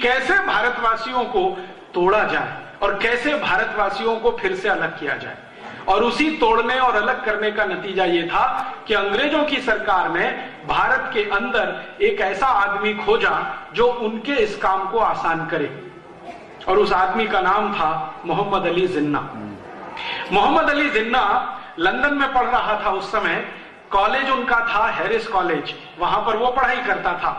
कैसे भारतवासियों को तोड़ा जाए और कैसे भारतवासियों को फिर से अलग किया जाए। और उसी तोड़ने और अलग करने का नतीजा यह था कि अंग्रेजों की सरकार ने भारत के अंदर एक ऐसा आदमी खोजा जो उनके इस काम को आसान करे, और उस आदमी का नाम था मोहम्मद अली जिन्ना। मोहम्मद अली जिन्ना लंदन में पढ़ रहा था उस समय। कॉलेज उनका था हैरिस कॉलेज, वहां पर वो पढ़ाई करता था।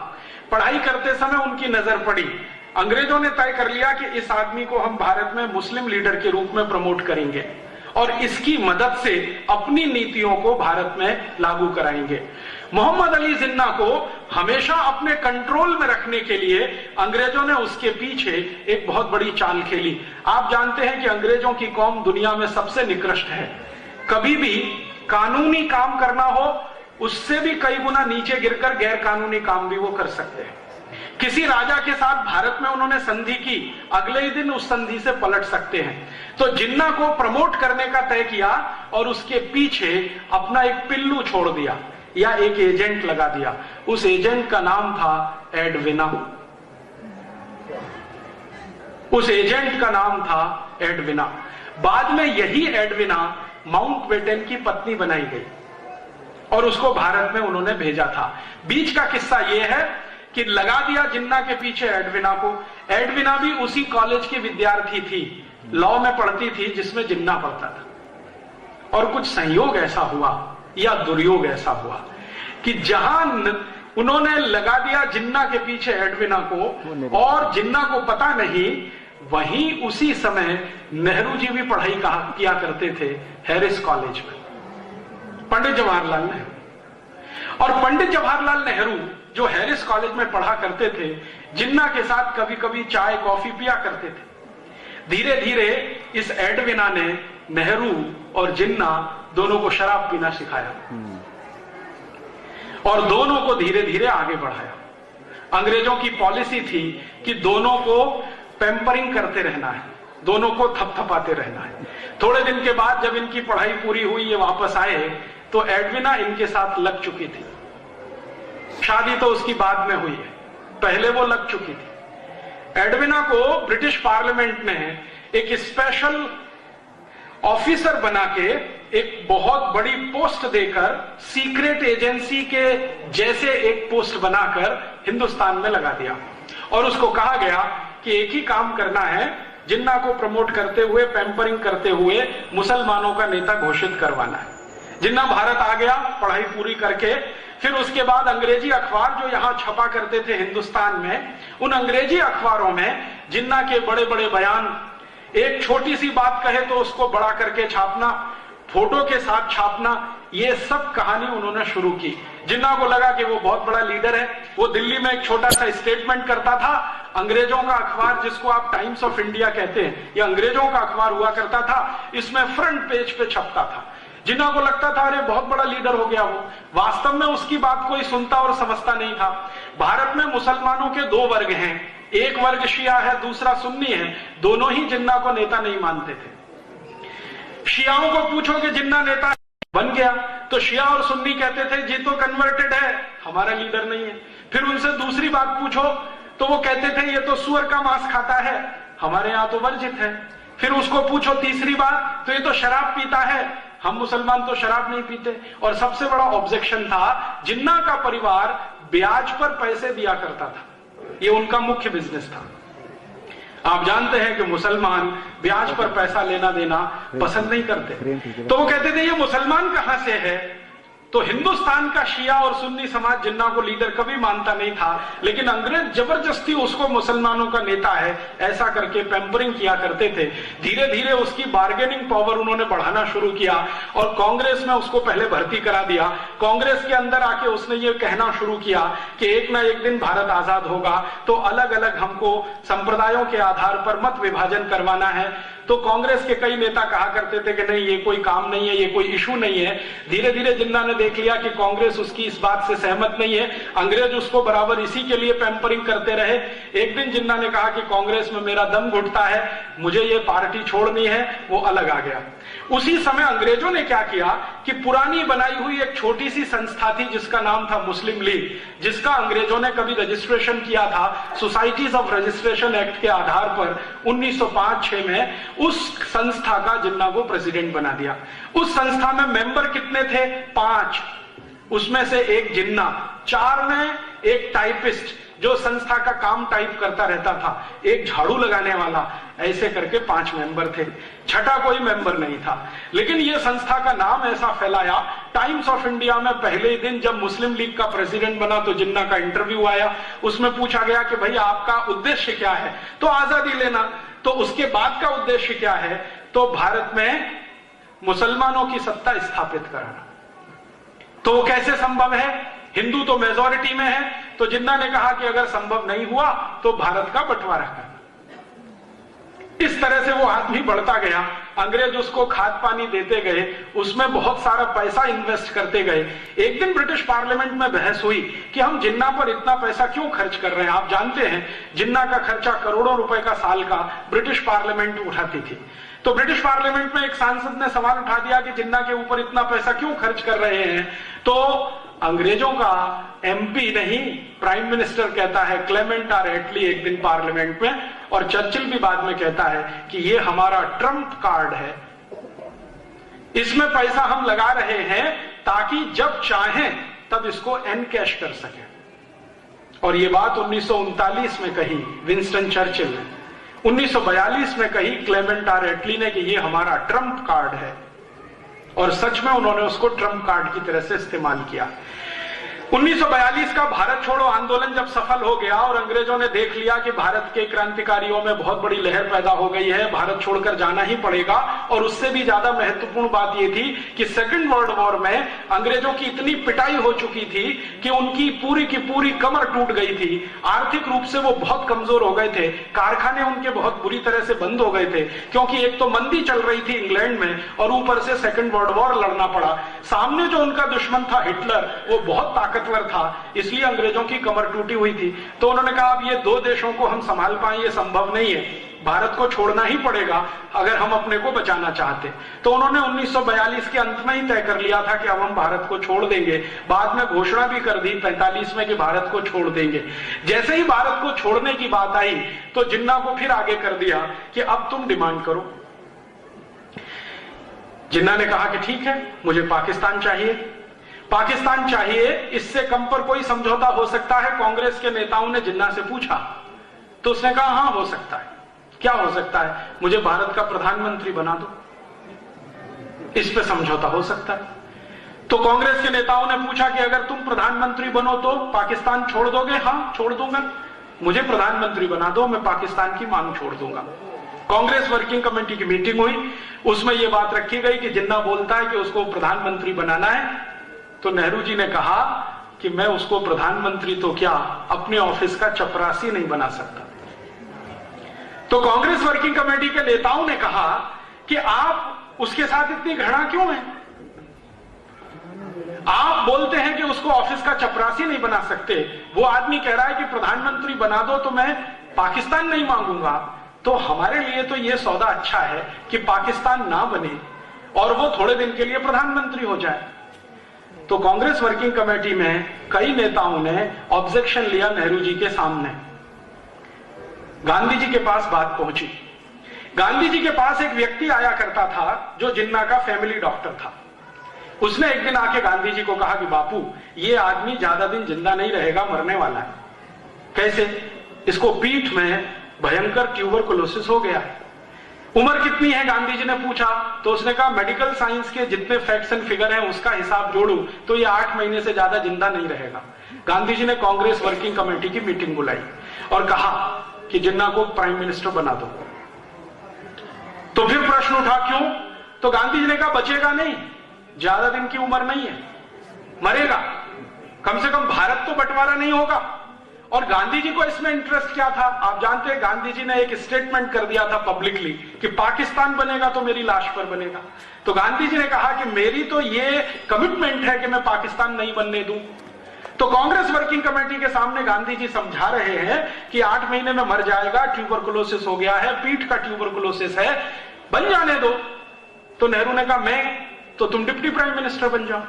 पढ़ाई करते समय उनकी नजर पड़ी, अंग्रेजों ने तय कर लिया कि इस आदमी को हम भारत में मुस्लिम लीडर के रूप में प्रमोट करेंगे और इसकी मदद से अपनी नीतियों को भारत में लागू कराएंगे। मोहम्मद अली जिन्ना को हमेशा अपने कंट्रोल में रखने के लिए अंग्रेजों ने उसके पीछे एक बहुत बड़ी चाल खेली। आप जानते हैं कि अंग्रेजों की कौम दुनिया में सबसे निकृष्ट है। कभी भी कानूनी काम करना हो, उससे भी कई गुना नीचे गिरकर गैर कानूनी काम भी वो कर सकते हैं। किसी राजा के साथ भारत में उन्होंने संधि की, अगले ही दिन उस संधि से पलट सकते हैं। तो जिन्ना को प्रमोट करने का तय किया और उसके पीछे अपना एक पिल्लू छोड़ दिया या एक एजेंट लगा दिया। उस एजेंट का नाम था एडविना। उस एजेंट का नाम था एडविना। बाद में यही एडविना माउंटबेटन की पत्नी बनाई गई और उसको भारत में उन्होंने भेजा था। बीच का किस्सा यह है कि लगा दिया जिन्ना के पीछे एडविना को। एडविना भी उसी कॉलेज की विद्यार्थी थी, लॉ में पढ़ती थी जिसमें जिन्ना पढ़ता था। और कुछ संयोग ऐसा हुआ या दुर्योग ऐसा हुआ कि जहां उन्होंने लगा दिया जिन्ना के पीछे एडविना को और जिन्ना को पता नहीं, वहीं उसी समय नेहरू जी भी पढ़ाई किया करते थे हैरिस कॉलेज में, पंडित जवाहरलाल नेहरू। और पंडित जवाहरलाल नेहरू जो हैरिस कॉलेज में पढ़ा करते थे, जिन्ना के साथ कभी कभी चाय कॉफी पिया करते थे। धीरे धीरे इस एडविना ने नेहरू और जिन्ना दोनों को शराब पीना सिखाया और दोनों को धीरे धीरे आगे बढ़ाया। अंग्रेजों की पॉलिसी थी कि दोनों को पैम्परिंग करते रहना है, दोनों को थपथपाते रहना है। थोड़े दिन के बाद जब इनकी पढ़ाई पूरी हुई, ये वापस आए, तो एडविना इनके साथ लग चुकी थी। शादी तो उसकी बाद में हुई है, पहले वो लग चुकी थी। एडविना को ब्रिटिश पार्लियामेंट ने एक स्पेशल ऑफिसर बना के एक बहुत बड़ी पोस्ट देकर, सीक्रेट एजेंसी के जैसे एक पोस्ट बनाकर हिंदुस्तान में लगा दिया और उसको कहा गया कि एक ही काम करना है, जिन्ना को प्रमोट करते हुए, पैम्परिंग करते हुए मुसलमानों का नेता घोषित करवाना है। जिन्ना भारत आ गया पढ़ाई पूरी करके। फिर उसके बाद अंग्रेजी अखबार जो यहां छपा करते थे हिंदुस्तान में, उन अंग्रेजी अखबारों में जिन्ना के बड़े बड़े बयान, एक छोटी सी बात कहे तो उसको बड़ा करके छापना, फोटो के साथ छापना, ये सब कहानी उन्होंने शुरू की। जिन्ना को लगा कि वो बहुत बड़ा लीडर है। वो दिल्ली में एक छोटा सा स्टेटमेंट करता था। अंग्रेजों का अखबार जिसको आप टाइम्स ऑफ इंडिया कहते हैं, ये अंग्रेजों का अखबार हुआ करता था। इसमें फ्रंट पेज पे छपता था। जिन्ना को लगता था अरे बहुत बड़ा लीडर हो गया वो। वास्तव में उसकी बात कोई सुनता और समझता नहीं था। भारत में मुसलमानों के दो वर्ग हैं, एक वर्ग शिया है, दूसरा सुन्नी है। दोनों ही जिन्ना को नेता नहीं मानते थे। शियाओं को पूछो कि जिन्ना नेता बन गया तो शिया और सुन्नी कहते थे जी तो कन्वर्टेड है, हमारा लीडर नहीं है। फिर उनसे दूसरी बात पूछो तो वो कहते थे ये तो सुअर का मांस खाता है, हमारे यहां तो वर्जित है। फिर उसको पूछो तीसरी बात तो ये तो शराब पीता है, हम मुसलमान तो शराब नहीं पीते। और सबसे बड़ा ऑब्जेक्शन था, जिन्ना का परिवार ब्याज पर पैसे दिया करता था, ये उनका मुख्य बिजनेस था। आप जानते हैं कि मुसलमान ब्याज पर पैसा लेना देना पसंद नहीं करते। तो वो कहते थे ये मुसलमान कहां से है। तो हिंदुस्तान का शिया और सुन्नी समाज जिन्ना को लीडर कभी मानता नहीं था, लेकिन अंग्रेज जबरदस्ती उसको मुसलमानों का नेता है ऐसा करके पैम्परिंग किया करते थे। धीरे धीरे उसकी बार्गेनिंग पावर उन्होंने बढ़ाना शुरू किया और कांग्रेस में उसको पहले भर्ती करा दिया। कांग्रेस के अंदर आके उसने ये कहना शुरू किया कि एक ना एक दिन भारत आजाद होगा, तो अलग अलग हमको संप्रदायों के आधार पर मत विभाजन करवाना है। तो कांग्रेस के कई नेता कहा करते थे कि नहीं ये कोई काम नहीं है, ये कोई इशू नहीं है। धीरे धीरे जिन्ना ने देख लिया कि कांग्रेस उसकी इस बात से सहमत नहीं है, अंग्रेज उसको बराबर इसी के लिए पैम्परिंग करते रहे। एक दिन जिन्ना ने कहा कि कांग्रेस में मेरा दम घुटता है, मुझे ये पार्टी छोड़नी है, वो अलग आ गया। उसी समय अंग्रेजों ने क्या किया कि पुरानी बनाई हुई एक छोटी सी संस्था थी जिसका नाम था मुस्लिम लीग, जिसका अंग्रेजों ने कभी रजिस्ट्रेशन किया था सोसाइटीज ऑफ रजिस्ट्रेशन एक्ट के आधार पर 1905-6 में, उस संस्था का जिन्ना को प्रेसिडेंट बना दिया। उस संस्था में मेंबर कितने थे? 5, उसमें से एक जिन्ना, 4 में एक टाइपिस्ट जो संस्था का काम टाइप करता रहता था, एक झाड़ू लगाने वाला, ऐसे करके 5 मेंबर थे, छठा कोई मेंबर नहीं था। लेकिन यह संस्था का नाम ऐसा फैलाया, टाइम्स ऑफ इंडिया में पहले ही दिन जब मुस्लिम लीग का प्रेसिडेंट बना तो जिन्ना का इंटरव्यू आया, उसमें पूछा गया कि भाई आपका उद्देश्य क्या है? तो आजादी लेना। तो उसके बाद का उद्देश्य क्या है? तो भारत में मुसलमानों की सत्ता स्थापित कराना। तो कैसे संभव है? हिंदू तो मेजॉरिटी में है। तो जिन्ना ने कहा कि अगर संभव नहीं हुआ तो भारत का बंटवारा करना। इस तरह से वो आदमी बढ़ता गया, अंग्रेज उसको खाद पानी देते गए, उसमें बहुत सारा पैसा इन्वेस्ट करते गए। एक दिन ब्रिटिश पार्लियामेंट में बहस हुई कि हम जिन्ना पर इतना पैसा क्यों खर्च कर रहे हैं। आप जानते हैं जिन्ना का खर्चा करोड़ों रुपए का साल का ब्रिटिश पार्लियामेंट उठाती थी। तो ब्रिटिश पार्लियामेंट में एक सांसद ने सवाल उठा दिया कि जिन्ना के ऊपर इतना पैसा क्यों खर्च कर रहे हैं। तो अंग्रेजों का एमपी नहीं, प्राइम मिनिस्टर कहता है, क्लेमेंट आर एटली, एक दिन पार्लियामेंट में, और चर्चिल भी बाद में कहता है कि ये हमारा ट्रम्प कार्ड है, इसमें पैसा हम लगा रहे हैं ताकि जब चाहें तब इसको एनकैश कर सकें। और ये बात 1939 में कही विंस्टन चर्चिल ने, 1942 में कही क्लेमेंट आर एटली ने कि ये हमारा ट्रम्प कार्ड है, और सच में उन्होंने उसको ट्रम्प कार्ड की तरह से इस्तेमाल किया। 1942 का भारत छोड़ो आंदोलन जब सफल हो गया और अंग्रेजों ने देख लिया कि भारत के क्रांतिकारियों में बहुत बड़ी लहर पैदा हो गई है, भारत छोड़कर जाना ही पड़ेगा, और उससे भी ज्यादा महत्वपूर्ण बात यह थी कि सेकेंड वर्ल्ड वॉर में अंग्रेजों की इतनी पिटाई हो चुकी थी कि उनकी पूरी की पूरी कमर टूट गई थी, आर्थिक रूप से वो बहुत कमजोर हो गए थे, कारखाने उनके बहुत बुरी तरह से बंद हो गए थे, क्योंकि एक तो मंदी चल रही थी इंग्लैंड में और ऊपर से सेकेंड वर्ल्ड वॉर लड़ना पड़ा। सामने जो उनका दुश्मन था हिटलर, वो बहुत ताकतवर था, इसलिए अंग्रेजों की कमर टूटी हुई थी। तो उन्होंने कहा अब ये 2 देशों को हम संभाल पाए ये संभव नहीं है, भारत को छोड़ना ही पड़ेगा अगर हम अपने को बचाना चाहते। तो उन्होंने 1942 के अंत में ही तय कर लिया था कि अब हम भारत को छोड़ देंगे। बाद में घोषणा भी कर दी 45 में कि भारत को छोड़ देंगे। जैसे ही भारत को छोड़ने की बात आई तो जिन्ना को फिर आगे कर दिया कि अब तुम डिमांड करो। जिन्ना ने कहा कि ठीक है, मुझे पाकिस्तान चाहिए, पाकिस्तान चाहिए, इससे कम पर कोई समझौता हो सकता है? कांग्रेस के नेताओं ने जिन्ना से पूछा तो उसने कहा हां हो सकता है। क्या हो सकता है? मुझे भारत का प्रधानमंत्री बना दो, इस पे समझौता हो सकता है। तो कांग्रेस के नेताओं ने पूछा कि अगर तुम प्रधानमंत्री बनो तो पाकिस्तान छोड़ दोगे? हां छोड़ दूंगा, मुझे प्रधानमंत्री बना दो, मैं पाकिस्तान की मांग छोड़ दूंगा। कांग्रेस वर्किंग कमेटी की मीटिंग हुई, उसमें यह बात रखी गई कि जिन्ना बोलता है कि उसको प्रधानमंत्री बनाना है, तो नेहरू जी ने कहा कि मैं उसको प्रधानमंत्री तो क्या अपने ऑफिस का चपरासी नहीं बना सकता। तो कांग्रेस वर्किंग कमेटी के नेताओं ने कहा कि आप उसके साथ इतनी घृणा क्यों है? आप बोलते हैं कि उसको ऑफिस का चपरासी नहीं बना सकते, वो आदमी कह रहा है कि प्रधानमंत्री बना दो तो मैं पाकिस्तान नहीं मांगूंगा। तो हमारे लिए तो यह सौदा अच्छा है कि पाकिस्तान ना बने और वो थोड़े दिन के लिए प्रधानमंत्री हो जाए। तो कांग्रेस वर्किंग कमेटी में कई नेताओं ने ऑब्जेक्शन लिया नेहरू जी के सामने। गांधी जी के पास बात पहुंची। गांधी जी के पास एक व्यक्ति आया करता था जो जिन्ना का फैमिली डॉक्टर था। उसने एक दिन आके गांधी जी को कहा कि बापू, ये आदमी ज्यादा दिन जिंदा नहीं रहेगा, मरने वाला है। कैसे? इसको पीठ में भयंकर ट्यूबरकुलोसिस हो गया है। उम्र कितनी है? गांधी जी ने पूछा। तो उसने कहा मेडिकल साइंस के जितने फैक्ट्स एंड फिगर हैं उसका हिसाब जोड़ू तो ये 8 महीने से ज्यादा जिंदा नहीं रहेगा। गांधी जी ने कांग्रेस वर्किंग कमेटी की मीटिंग बुलाई और कहा कि जिन्ना को प्राइम मिनिस्टर बना दो। तो फिर प्रश्न उठा क्यों? तो गांधी जी ने कहा बचेगा नहीं, ज्यादा दिन की उम्र नहीं है, मरेगा, कम से कम भारत तो बंटवारा नहीं होगा। और गांधी जी को इसमें इंटरेस्ट क्या था? आप जानते हैं गांधी जी ने एक स्टेटमेंट कर दिया था पब्लिकली कि पाकिस्तान बनेगा तो मेरी लाश पर बनेगा। तो गांधी जी ने कहा कि मेरी तो ये कमिटमेंट है कि मैं पाकिस्तान नहीं बनने दूं। तो कांग्रेस वर्किंग कमेटी के सामने गांधी जी समझा रहे हैं कि 8 महीने में मर जाएगा, ट्यूबरकुलोसिस हो गया है, पीठ का ट्यूबरकुलोसिस है, बन जाने दो। तो नेहरू ने कहा मैं तो तुम डिप्टी प्राइम मिनिस्टर बन जाओ।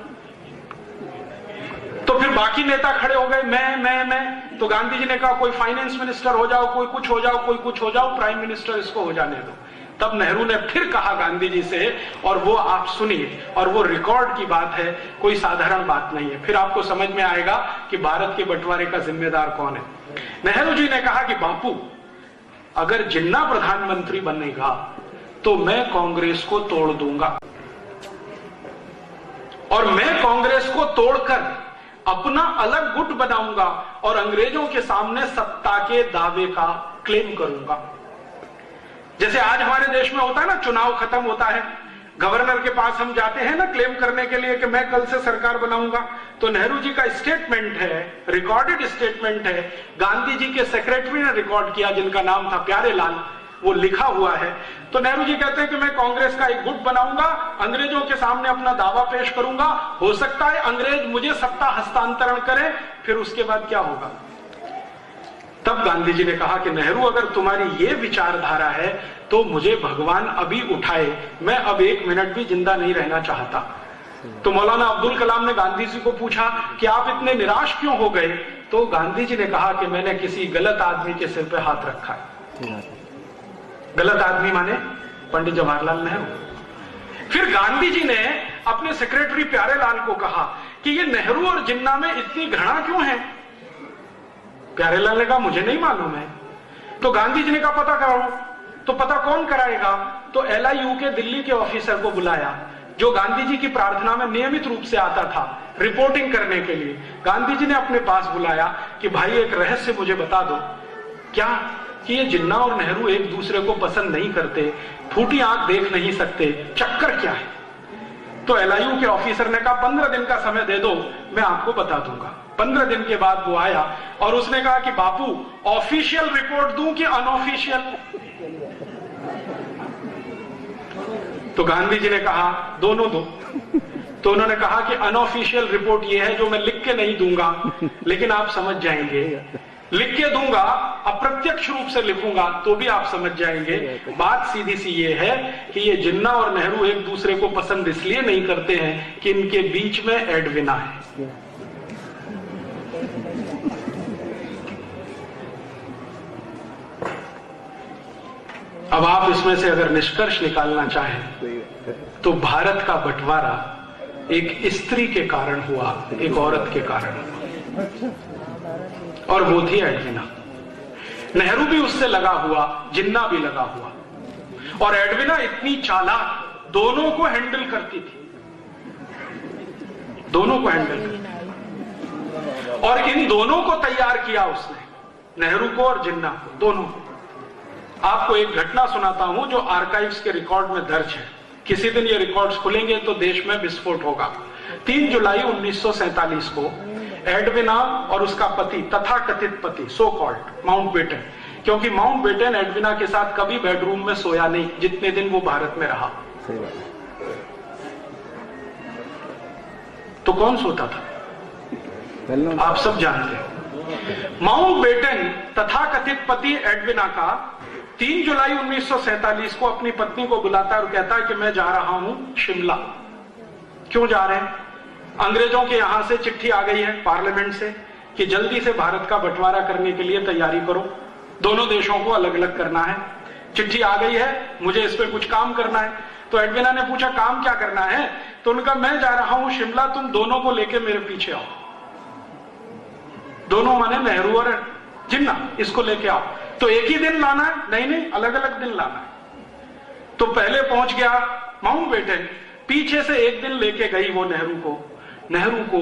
तो फिर बाकी नेता खड़े हो गए, मैं। तो गांधी जी ने कहा कोई फाइनेंस मिनिस्टर हो जाओ, कोई कुछ हो जाओ, कोई कुछ हो जाओ, प्राइम मिनिस्टर इसको हो जाने दो। तब नेहरू ने फिर कहा गांधी जी से, और वो आप सुनिए, और वो रिकॉर्ड की बात है, कोई साधारण बात नहीं है, फिर आपको समझ में आएगा कि भारत के बंटवारे का जिम्मेदार कौन है। नेहरू जी ने कहा कि बापू, अगर जिन्ना प्रधानमंत्री बनेगा तो मैं कांग्रेस को तोड़ दूंगा, और मैं कांग्रेस को तोड़कर अपना अलग गुट बनाऊंगा और अंग्रेजों के सामने सत्ता के दावे का क्लेम करूंगा। जैसे आज हमारे देश में होता है ना, चुनाव खत्म होता है, गवर्नर के पास हम जाते हैं ना क्लेम करने के लिए कि मैं कल से सरकार बनाऊंगा। तो नेहरू जी का स्टेटमेंट है, रिकॉर्डेड स्टेटमेंट है, गांधी जी के सेक्रेटरी ने रिकॉर्ड किया जिनका नाम था प्यारेलाल, वो लिखा हुआ है। तो नेहरू जी कहते हैं कि मैं कांग्रेस का एक गुट बनाऊंगा, अंग्रेजों के सामने अपना दावा पेश करूंगा, हो सकता है अंग्रेज मुझे सत्ता हस्तांतरण करें, फिर उसके बाद क्या होगा। तब गांधी जी ने कहा कि नेहरू, अगर तुम्हारी ये विचारधारा है तो मुझे भगवान अभी उठाए, मैं अब 1 मिनट भी जिंदा नहीं रहना चाहता। तो मौलाना अब्दुल कलाम ने गांधी जी को पूछा कि आप इतने निराश क्यों हो गए? तो गांधी जी ने कहा कि मैंने किसी गलत आदमी के सिर पे हाथ रखा है। गलत आदमी माने पंडित जवाहरलाल नेहरू। फिर गांधी जी ने अपने सेक्रेटरी प्यारेलाल को कहा कि ये नेहरू और जिन्ना में इतनी घृणा क्यों है? प्यारेलाल ने कहा मुझे नहीं मालूम है। तो गांधी जी ने कहा पता कराओ। तो पता कौन कराएगा? तो LIU के दिल्ली के ऑफिसर को बुलाया, जो गांधी जी की प्रार्थना में नियमित रूप से आता था रिपोर्टिंग करने के लिए। गांधी जी ने अपने पास बुलाया कि भाई एक रहस्य मुझे बता दो, क्या कि ये जिन्ना और नेहरू एक दूसरे को पसंद नहीं करते, फूटी आंख देख नहीं सकते, चक्कर क्या है? तो LIU के ऑफिसर ने कहा 15 दिन का समय दे दो, मैं आपको बता दूंगा। 15 दिन के बाद वो आया और उसने कहा कि बापू, ऑफिशियल रिपोर्ट दूं कि अनऑफिशियल? तो गांधी जी ने कहा दोनों दो। तो उन्होंने कहा कि अनऑफिशियल रिपोर्ट ये है जो मैं लिख के नहीं दूंगा, लेकिन आप समझ जाएंगे। लिख के दूंगा, अप्रत्यक्ष रूप से लिखूंगा तो भी आप समझ जाएंगे। बात सीधी सी ये है कि ये जिन्ना और नेहरू एक दूसरे को पसंद इसलिए नहीं करते हैं कि इनके बीच में एडविना है। अब आप इसमें से अगर निष्कर्ष निकालना चाहें तो भारत का बंटवारा एक स्त्री के कारण हुआ, एक औरत के कारण हुआ, और वो थी एडविना। नेहरू भी उससे लगा हुआ, जिन्ना भी लगा हुआ, और एडविना इतनी चालाक दोनों को हैंडल करती थी, दोनों को हैंडल करती। और इन दोनों को तैयार किया उसने, नेहरू को और जिन्ना को, दोनों को। आपको एक घटना सुनाता हूं जो आर्काइव्स के रिकॉर्ड में दर्ज है। किसी दिन ये रिकॉर्ड्स खुलेंगे तो देश में विस्फोट होगा। 3 जुलाई 1947 को एडविना और उसका पति, तथाकथित पति, सो कॉल्ड माउंटबेटन, क्योंकि माउंटबेटन एडविना के साथ कभी बेडरूम में सोया नहीं जितने दिन वो भारत में रहा। तो कौन सोता था? आप सब जानते हैं। माउंटबेटन, तथाकथित पति एडविना का, 3 जुलाई 1947 को अपनी पत्नी को बुलाता है और कहता है कि मैं जा रहा हूं शिमला। क्यों जा रहे हैं? अंग्रेजों के यहां से चिट्ठी आ गई है पार्लियामेंट से कि जल्दी से भारत का बंटवारा करने के लिए तैयारी करो, दोनों देशों को अलग अलग करना है। चिट्ठी आ गई है, मुझे इस पे कुछ काम करना है। तो एडविना ने पूछा काम क्या करना है? तो उनका मैं जा रहा हूं शिमला, तुम दोनों को लेके मेरे पीछे आओ। दोनों माने नेहरू और जिन्ना, इसको लेके आओ। तो एक ही दिन लाना है? नहीं नहीं, अलग अलग दिन लाना है। तो पहले पहुंच गया माउंटबेटन, पीछे से एक दिन लेके गई वो नेहरू को। नेहरू को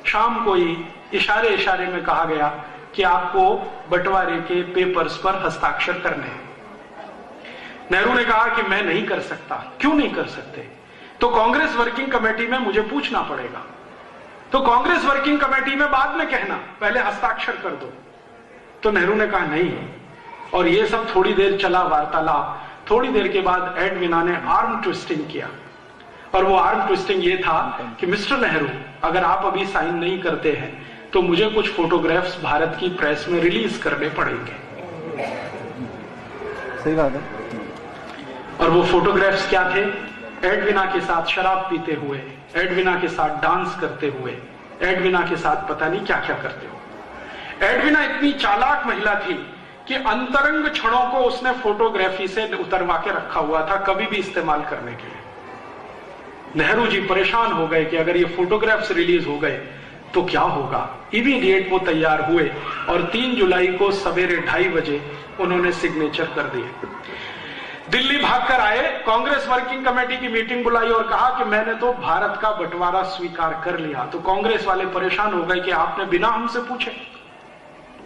शाम को ही इशारे इशारे में कहा गया कि आपको बंटवारे के पेपर्स पर हस्ताक्षर करने हैं। नेहरू ने कहा कि मैं नहीं कर सकता। क्यों नहीं कर सकते? तो कांग्रेस वर्किंग कमेटी में मुझे पूछना पड़ेगा। तो कांग्रेस वर्किंग कमेटी में बाद में कहना, पहले हस्ताक्षर कर दो। तो नेहरू ने कहा नहीं, और ये सब थोड़ी देर चला वार्तालाप। थोड़ी देर के बाद एडविना ने आर्म ट्विस्टिंग किया, और वो आर्म ट्विस्टिंग ये था कि मिस्टर नेहरू, अगर आप अभी साइन नहीं करते हैं तो मुझे कुछ फोटोग्राफ्स भारत की प्रेस में रिलीज करने पड़ेंगे। सही बात है। और वो फोटोग्राफ्स क्या थे? एडविना के साथ शराब पीते हुए, एडविना के साथ डांस करते हुए, एडविना के साथ पता नहीं क्या क्या करते हुए। एडविना इतनी चालाक महिला थी कि अंतरंग क्षणों को उसने फोटोग्राफी से उतरवा के रखा हुआ था, कभी भी इस्तेमाल करने के लिए। नेहरू जी परेशान हो गए कि अगर ये फोटोग्राफ्स रिलीज हो गए तो क्या होगा। इमीडिएट वो तैयार हुए और 3 जुलाई को सवेरे 2:30 बजे उन्होंने सिग्नेचर कर दिए। दिल्ली भागकर आए, कांग्रेस वर्किंग कमेटी की मीटिंग बुलाई और कहा कि मैंने तो भारत का बंटवारा स्वीकार कर लिया। तो कांग्रेस वाले परेशान हो गए कि आपने बिना हमसे पूछे।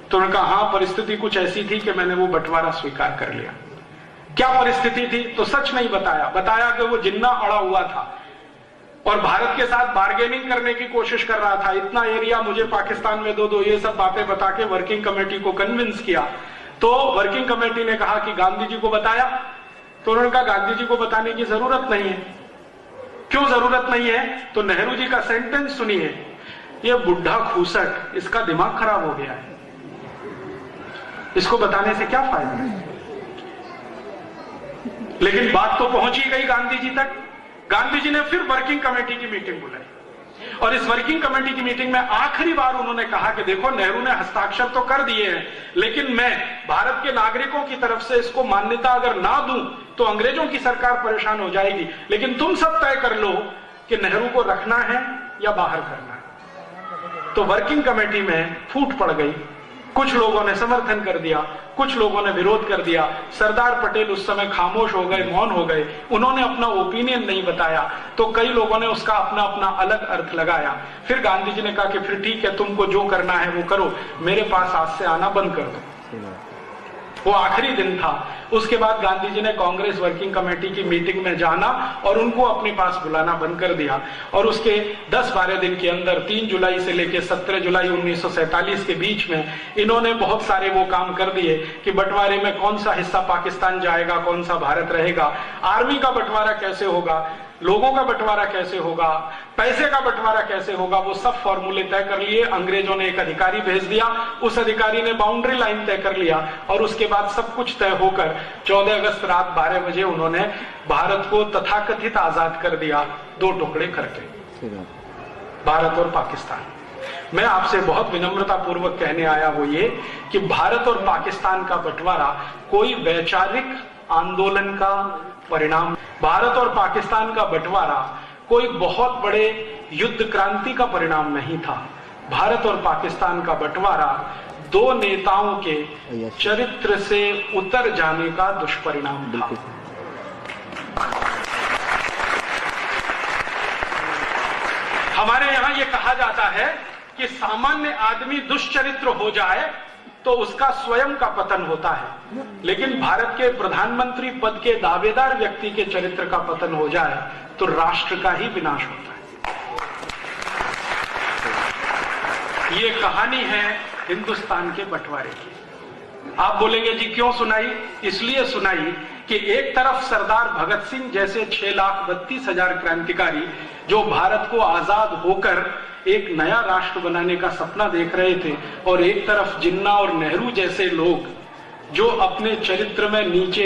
तो उन्होंने कहा हाँ, परिस्थिति कुछ ऐसी थी कि मैंने वो बंटवारा स्वीकार कर लिया। क्या परिस्थिति थी? तो सच नहीं बताया, बताया कि वो जिन्ना अड़ा हुआ था और भारत के साथ बार्गेनिंग करने की कोशिश कर रहा था। इतना एरिया मुझे पाकिस्तान में दो, ये सब बातें बता के वर्किंग कमेटी को कन्विंस किया। तो वर्किंग कमेटी ने कहा कि गांधी जी को बताया? तो उन्होंने कहा गांधी जी को बताने की जरूरत नहीं है। क्यों जरूरत नहीं है? तो नेहरू जी का सेंटेंस सुनिए, ये बुढ़ा खूसट, इसका दिमाग खराब हो गया है, इसको बताने से क्या फायदा है। लेकिन बात तो पहुंची गई गांधी जी तक। गांधी जी ने फिर वर्किंग कमेटी की मीटिंग बुलाई और इस वर्किंग कमेटी की मीटिंग में आखिरी बार उन्होंने कहा कि देखो, नेहरू ने हस्ताक्षर तो कर दिए हैं, लेकिन मैं भारत के नागरिकों की तरफ से इसको मान्यता अगर ना दूं तो अंग्रेजों की सरकार परेशान हो जाएगी। लेकिन तुम सब तय कर लो कि नेहरू को रखना है या बाहर करना है। तो वर्किंग कमेटी में फूट पड़ गई। कुछ लोगों ने समर्थन कर दिया, कुछ लोगों ने विरोध कर दिया। सरदार पटेल उस समय खामोश हो गए, मौन हो गए, उन्होंने अपना ओपिनियन नहीं बताया। तो कई लोगों ने उसका अपना अपना अलग अर्थ लगाया। फिर गांधी जी ने कहा कि फिर ठीक है, तुमको जो करना है वो करो, मेरे पास आज से आना बंद कर दो। वो आखिरी दिन था। उसके बाद गांधी जी ने कांग्रेस वर्किंग कमेटी की मीटिंग में जाना और उनको अपने पास बुलाना बंद कर दिया। और उसके 10-12 दिन के अंदर 3 जुलाई से लेकर 17 जुलाई 1947 के बीच में इन्होंने बहुत सारे वो काम कर दिए कि बंटवारे में कौन सा हिस्सा पाकिस्तान जाएगा, कौन सा भारत रहेगा, आर्मी का बंटवारा कैसे होगा, लोगों का बंटवारा कैसे होगा, पैसे का बंटवारा कैसे होगा, वो सब फॉर्मूले तय कर लिए। अंग्रेजों ने एक अधिकारी भेज दिया, उस अधिकारी ने बाउंड्री लाइन तय कर लिया और उसके बाद सब कुछ तय होकर 14 अगस्त रात 12 बजे उन्होंने भारत को तथाकथित आजाद कर दिया, 2 टुकड़े करके, भारत और पाकिस्तान। मैं आपसे बहुत विनम्रता पूर्वक कहने आया वो ये कि भारत और पाकिस्तान का बंटवारा कोई वैचारिक आंदोलन का परिणाम, भारत और पाकिस्तान का बंटवारा कोई बहुत बड़े युद्ध क्रांति का परिणाम नहीं था। भारत और पाकिस्तान का बंटवारा 2 नेताओं के चरित्र से उतर जाने का दुष्परिणाम था। हमारे यहां यह कहा जाता है कि सामान्य आदमी दुष्चरित्र हो जाए तो उसका स्वयं का पतन होता है, लेकिन भारत के प्रधानमंत्री पद के दावेदार व्यक्ति के चरित्र का पतन हो जाए तो राष्ट्र का ही विनाश होता है। ये कहानी है हिंदुस्तान के बंटवारे की। आप बोलेंगे जी क्यों सुनाई? इसलिए सुनाई कि एक तरफ सरदार भगत सिंह जैसे 6,32,000 क्रांतिकारी जो भारत को आजाद होकर एक नया राष्ट्र बनाने का सपना देख रहे थे, और एक तरफ जिन्ना और नेहरू जैसे लोग जो अपने चरित्र में नीचे